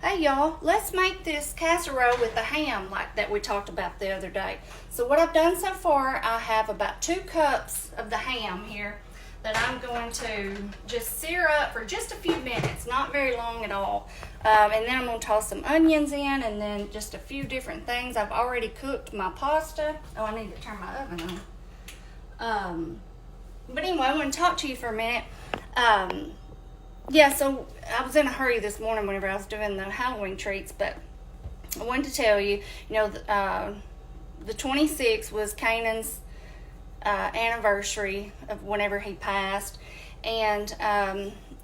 Hey y'all, let's make this casserole with the ham like that we talked about the other day. So what I've done so far, I have about 2 cups of the ham here that I'm going to just sear up for just a few minutes, not very long at all. And then I'm going to toss some onions in and then just a few different things. I've already cooked my pasta. Oh, I need to turn my oven on. But anyway, I want to talk to you for a minute. Yeah, so I was in a hurry this morning whenever I was doing the Halloween treats, but I wanted to tell you, the 26th was Canaan's anniversary of whenever he passed, and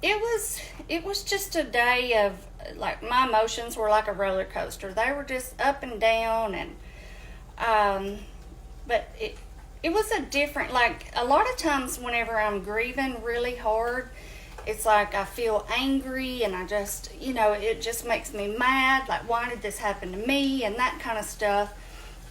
it was just a day of, like, my emotions were like a roller coaster. They were just up and down, and but it was a different, like, a lot of times whenever I'm grieving really hard, it's like I feel angry and I just, it just makes me mad. Like, why did this happen to me? And that kind of stuff.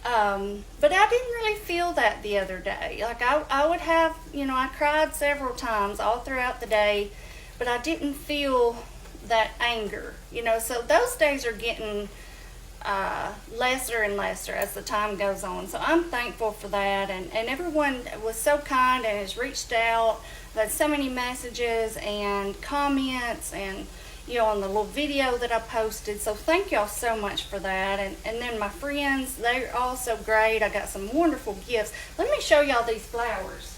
But I didn't really feel that the other day. Like, I would have, I cried several times all throughout the day, but I didn't feel that anger, So those days are getting lesser and lesser as the time goes on. So I'm thankful for that. And everyone was so kind and has reached out. I've had so many messages and comments and, on the little video that I posted. So thank y'all so much for that. And then my friends, they're all so great. I got some wonderful gifts. Let me show y'all these flowers.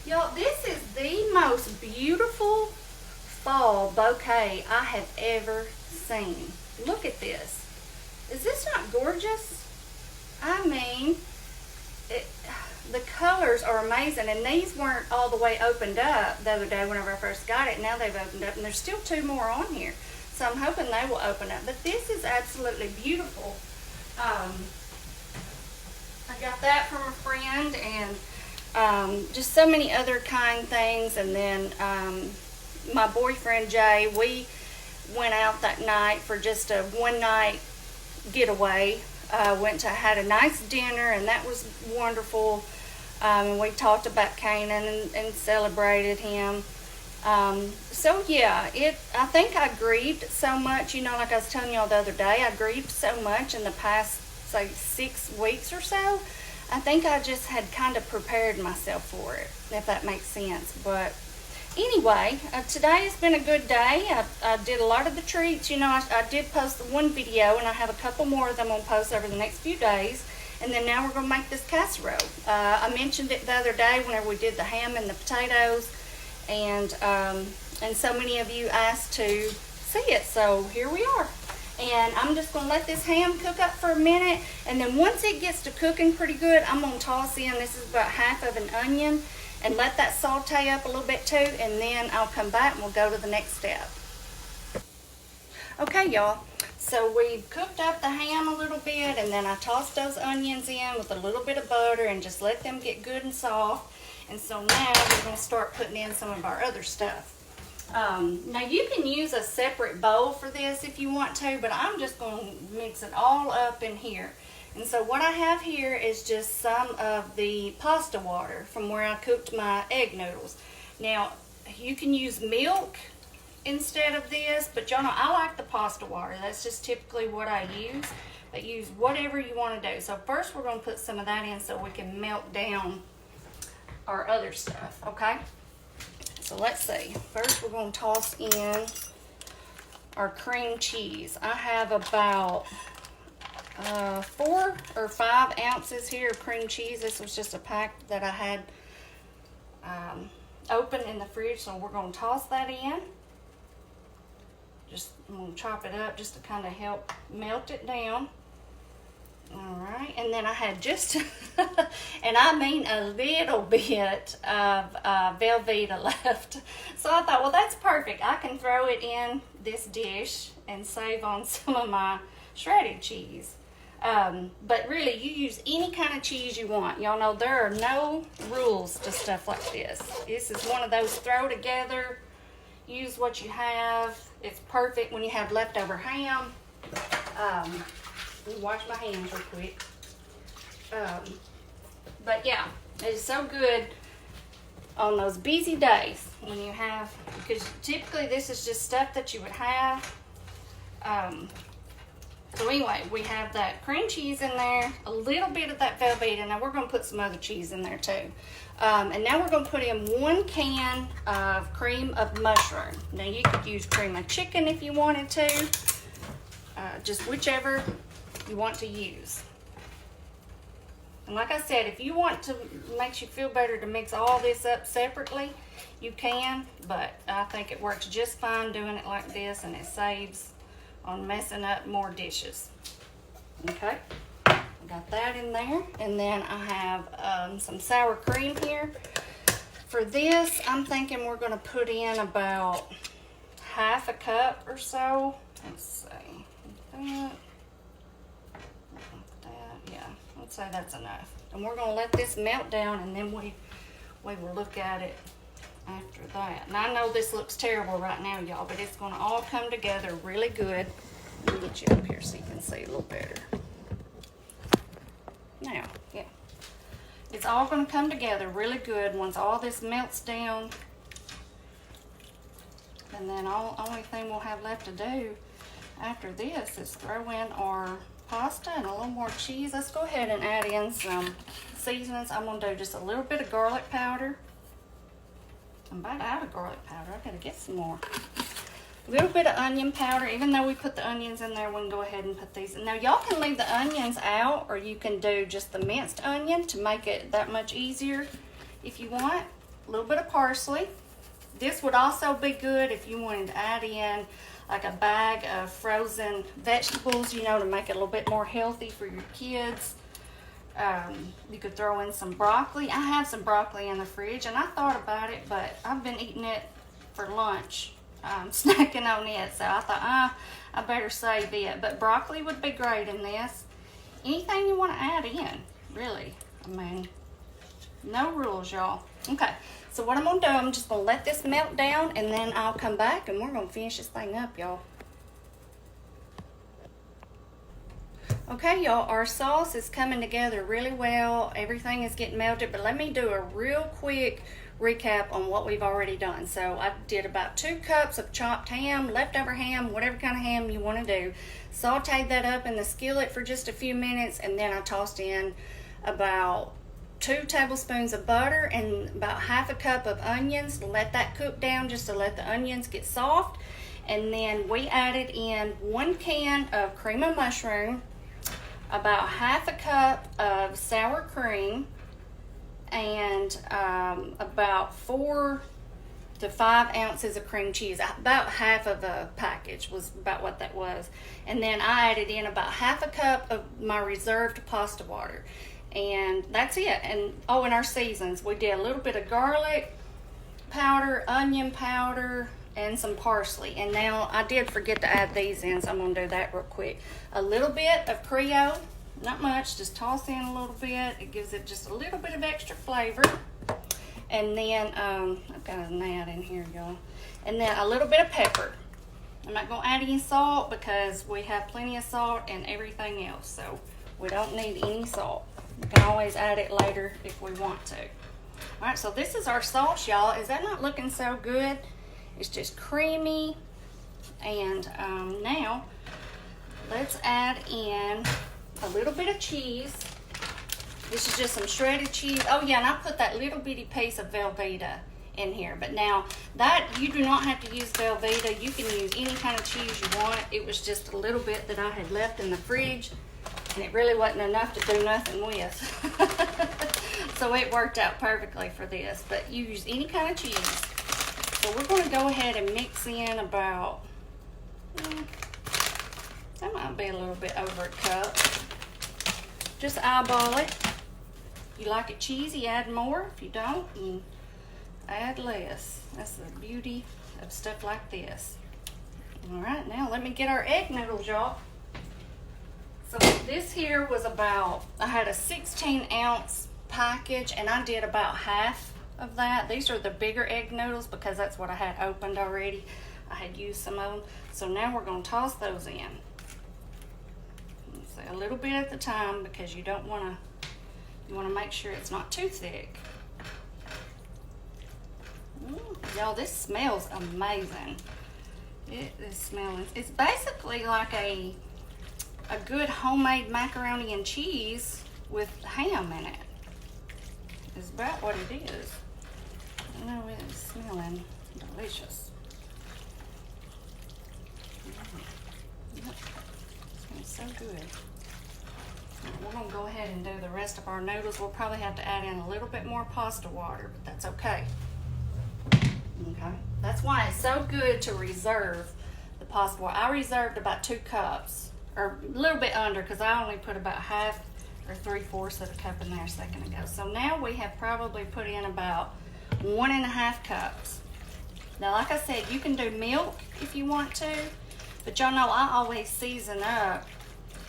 Y'all, this is the most beautiful fall bouquet I have ever seen. Look at this. Is this not gorgeous? I mean, the colors are amazing, and these weren't all the way opened up the other day whenever I first got it. Now they've opened up, and there's still 2 more on here, so I'm hoping they will open up. But this is absolutely beautiful. I got that from a friend, and just so many other kind things. And then my boyfriend Jay, we went out that night for just a one-night getaway. Had a nice dinner, and that was wonderful. And we talked about Canaan and celebrated him. So yeah, I think I grieved so much, like I was telling y'all the other day, I grieved so much in the past, say, 6 weeks or so. I think I just had kind of prepared myself for it, if that makes sense. But anyway, today has been a good day. I did a lot of the treats. I did post the one video, and I have a couple more of them on post over the next few days. And then now we're going to make this casserole. I mentioned it the other day whenever we did the ham and the potatoes, and so many of you asked to see it. So here we are. And I'm just going to let this ham cook up for a minute, and then once it gets to cooking pretty good, I'm going to toss in, this is about half of an onion, and let that saute up a little bit too, and then I'll come back and we'll go to the next step. Okay, y'all, so we've cooked up the ham a little bit, and then I tossed those onions in with a little bit of butter and just let them get good and soft. And so now we're going to start putting in some of our other stuff. Now you can use a separate bowl for this if you want to, but I'm just going to mix it all up in here. And so what I have here is just some of the pasta water from where I cooked my egg noodles. Now, you can use milk instead of this, but y'all know I like the pasta water. That's just typically what I use. But use whatever you want to do. So first we're going to put some of that in so we can melt down our other stuff, okay? So let's see. First we're going to toss in our cream cheese. I have about 4 or 5 ounces here of cream cheese. This was just a pack that I had open in the fridge, so we're going to toss that in. I'm going to chop it up just to kind of help melt it down. Alright, and then I had just, and I mean a little bit of Velveeta left. So I thought, well, that's perfect. I can throw it in this dish and save on some of my shredded cheese. But really, you use any kind of cheese you want. Y'all know there are no rules to stuff like this. This is one of those throw together, use what you have. It's perfect when you have leftover ham. Let me wash my hands real quick. But yeah, it is so good on those busy days when you have, because typically this is just stuff that you would have. So anyway, we have that cream cheese in there, a little bit of that Velveeta. Now we're going to put some other cheese in there too. And now we're going to put in 1 can of cream of mushroom. Now you could use cream of chicken if you wanted to, just whichever you want to use. And like I said, if you want to, makes you feel better to mix all this up separately, you can, but I think it works just fine doing it like this, and it saves on messing up more dishes. Okay, got that in there. And then I have some sour cream here. For this, I'm thinking we're going to put in about 1/2 cup or so. Let's see. Yeah, let's say that's enough. And we're going to let this melt down, and then we will look at it after that. And I know this looks terrible right now, y'all, but it's going to all come together really good. Let me get you up here so you can see a little better. Now, yeah. It's all going to come together really good once all this melts down. And then only thing we'll have left to do after this is throw in our pasta and a little more cheese. Let's go ahead and add in some seasonings. I'm going to do just a little bit of garlic powder. I'm about out of garlic powder. I gotta get some more. A little bit of onion powder. Even though we put the onions in there, we can go ahead and put these in. Now y'all can leave the onions out, or you can do just the minced onion to make it that much easier if you want. A little bit of parsley. This would also be good if you wanted to add in like a bag of frozen vegetables, you know, to make it a little bit more healthy for your kids. You could throw in some broccoli. I have some broccoli in the fridge, and I thought about it, but I've been eating it for lunch, snacking on it, so I thought, I better save it. But broccoli would be great in this. Anything you want to add in, really. I mean, no rules, y'all. Okay, so what I'm going to do, I'm just going to let this melt down, and then I'll come back, and we're going to finish this thing up, y'all. Okay, y'all, our sauce is coming together really well. Everything is getting melted, but let me do a real quick recap on what we've already done. So I did about 2 cups of chopped ham, leftover ham, whatever kind of ham you want to do. Sauteed that up in the skillet for just a few minutes, and then I tossed in about 2 tablespoons of butter and about 1/2 cup of onions. Let that cook down just to let the onions get soft. And then we added in 1 can of cream of mushroom, about 1/2 cup of sour cream, and about 4 to 5 ounces of cream cheese. About half of a package was about what that was. And then I added in about 1/2 cup of my reserved pasta water. And that's it. And oh, and our seasons, we did a little bit of garlic powder, onion powder, and some parsley. And now I did forget to add these in, so I'm going to do that real quick. A little bit of Creole, not much, just toss in a little bit. It gives it just a little bit of extra flavor. And then I've got a gnat in here, y'all. And then a little bit of pepper. I'm not going to add any salt because we have plenty of salt and everything else, so we don't need any salt. We can always add it later if we want to. All right, so this is our sauce, y'all. Is that not looking so good? It's just creamy. And now let's add in a little bit of cheese. This is just some shredded cheese. Oh yeah, and I put that little bitty piece of Velveeta in here. But now that you do not have to use Velveeta. You can use any kind of cheese you want. It was just a little bit that I had left in the fridge, and it really wasn't enough to do nothing with. So it worked out perfectly for this. But you use any kind of cheese. So we're going to go ahead and mix in about, that might be a little bit over a cup. Just eyeball it. If you like it cheesy, add more. If you don't, add less. That's the beauty of stuff like this. All right, now let me get our egg noodles, y'all. So this here was about, I had a 16-ounce package, and I did about half of that. These are the bigger egg noodles because that's what I had opened already. I had used some of them. So now we're going to toss those in. A little bit at the time because you don't want to, you want to make sure it's not too thick. Y'all, this smells amazing. It is smelling. It's basically like a good homemade macaroni and cheese with ham in it. It's about what it is. I know it's smelling delicious. Yep. It smells so good. We're gonna go ahead and do the rest of our noodles. We'll probably have to add in a little bit more pasta water, but that's okay. Okay, that's why it's so good to reserve the pasta water. I reserved about 2 cups, or a little bit under, because I only put about half or 3/4 of a cup in there a second ago. So now we have probably put in about 1.5 cups. Now, like I said, you can do milk if you want to, but y'all know I always season up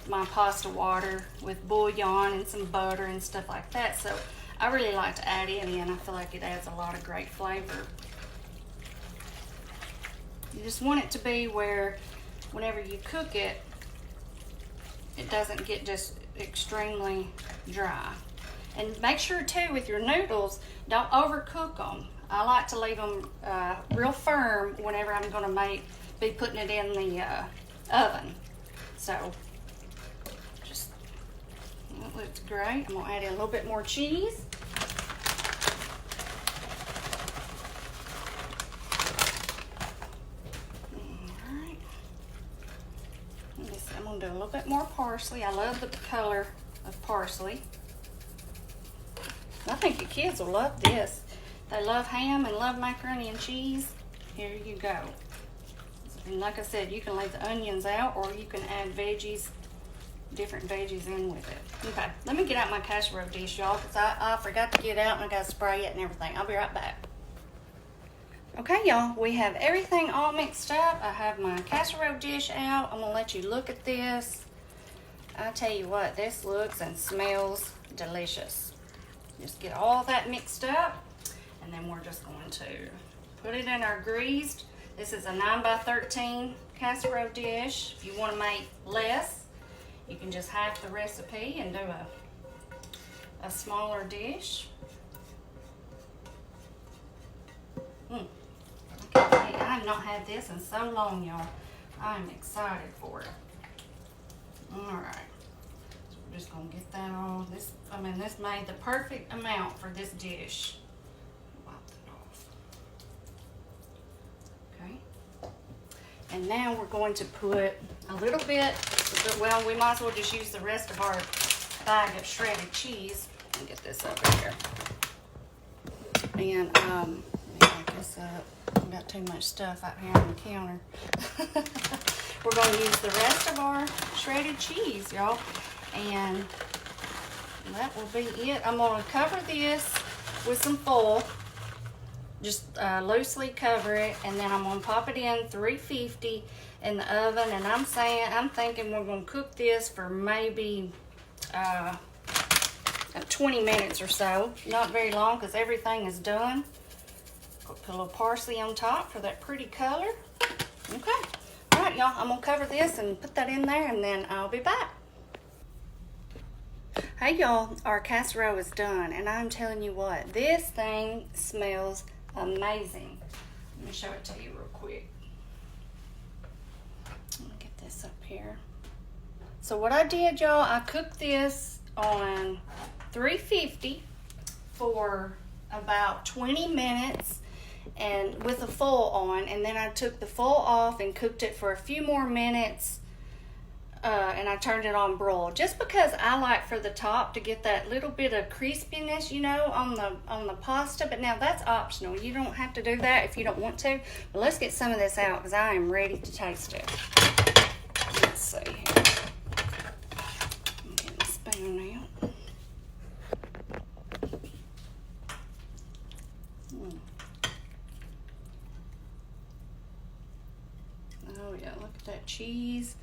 my pasta water with bouillon and some butter and stuff like that. So I really like to add it in. I feel like it adds a lot of great flavor. You just want it to be where whenever you cook it, it doesn't get just extremely dry. And make sure too with your noodles, don't overcook them. I like to leave them real firm whenever I'm gonna be putting it in the oven. So just, that looks great. I'm gonna add in a little bit more cheese. I'm gonna do a little bit more parsley. I love the color of parsley. I think your kids will love this. They love ham and love macaroni and cheese. Here you go. And like I said, you can leave the onions out or you can add veggies, different veggies in with it. Okay, let me get out my casserole dish, y'all, because I forgot to get out and I got to spray it and everything. I'll be right back. Okay, y'all, we have everything all mixed up. I have my casserole dish out. I'm gonna let you look at this. I tell you what, this looks and smells delicious. Just get all that mixed up, and then we're just going to put it in our greased. This is a 9x13 casserole dish. If you want to make less, you can just half the recipe and do a smaller dish. I have not had this in so long, y'all. I'm excited for it. All right, so we're just gonna get that all. This made the perfect amount for this dish. Wipe it off. Okay. And now we're going to put a little bit. Well, we might as well just use the rest of our bag of shredded cheese. Let me get this over here. And let me back this up. I've got too much stuff out here on the counter. We're going to use the rest of our shredded cheese, y'all. And that will be it. I'm going to cover this with some foil. Just loosely cover it. And then I'm going to pop it in 350 in the oven. And I'm thinking we're going to cook this for maybe 20 minutes or so. Not very long because everything is done. Put a little parsley on top for that pretty color. Okay. All right, y'all. I'm going to cover this and put that in there, and then I'll be back. Hey, y'all. Our casserole is done, and I'm telling you what. This thing smells amazing. Let me show it to you real quick. Let me get this up here. So what I did, y'all, I cooked this on 350 for about 20 minutes. And with the foil on, and then I took the foil off and cooked it for a few more minutes, and I turned it on broil, just because I like for the top to get that little bit of crispiness, you know, on the pasta. But now that's optional. You don't have to do that if you don't want to. But let's get some of this out because I am ready to taste it. Let's see here. I'm getting the spoon out. Oh yeah, look at that cheese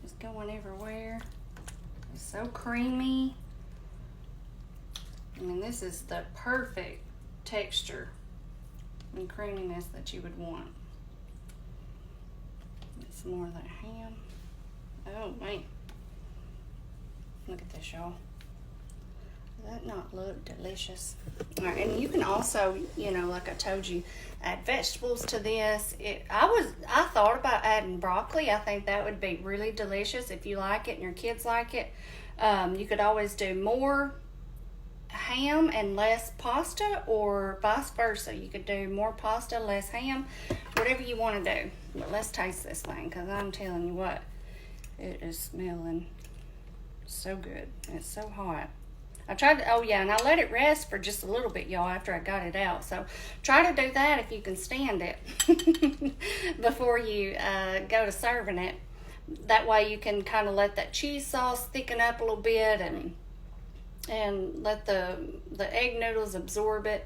just going everywhere. It's so creamy. I mean, this is the perfect texture and creaminess that you would want. Get some more of that ham. Oh man, look at this, y'all. Does that not look delicious? All right, and you can also, you know, like I told you, add vegetables to this. I thought about adding broccoli. I think that would be really delicious if you like it and your kids like it. You could always do more ham and less pasta, or vice versa. You could do more pasta, less ham, whatever you want to do. But let's taste this thing, because I'm telling you what, it is smelling so good. It's so hot. I tried to, oh yeah, and I let it rest for just a little bit, y'all, after I got it out. So try to do that if you can stand it before you go to serving it. That way you can kind of let that cheese sauce thicken up a little bit, and let the egg noodles absorb it.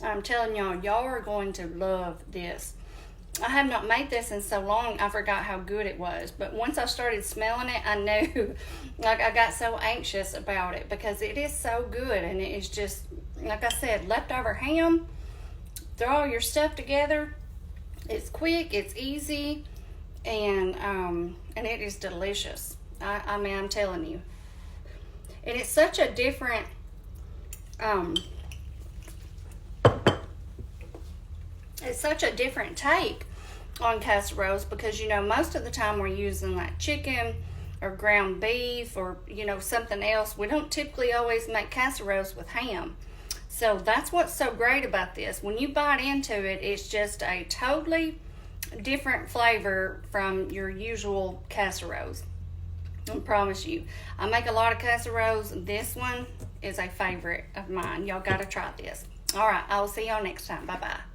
I'm telling y'all are going to love this. I have not made this in so long, I forgot how good it was. But once I started smelling it, I knew, like, I got so anxious about it, because it is so good. And it is just, like I said, leftover ham. Throw all your stuff together. It's quick, it's easy, and it is delicious. I mean, I'm telling you. And it's such a different, it's such a different take on casseroles, because, you know, most of the time we're using like chicken or ground beef or, you know, something else. We don't typically always make casseroles with ham. So that's what's so great about this. When you bite into it, it's just a totally different flavor from your usual casseroles. I promise you. I make a lot of casseroles. This one is a favorite of mine. Y'all got to try this. All right, I will see y'all next time. Bye-bye.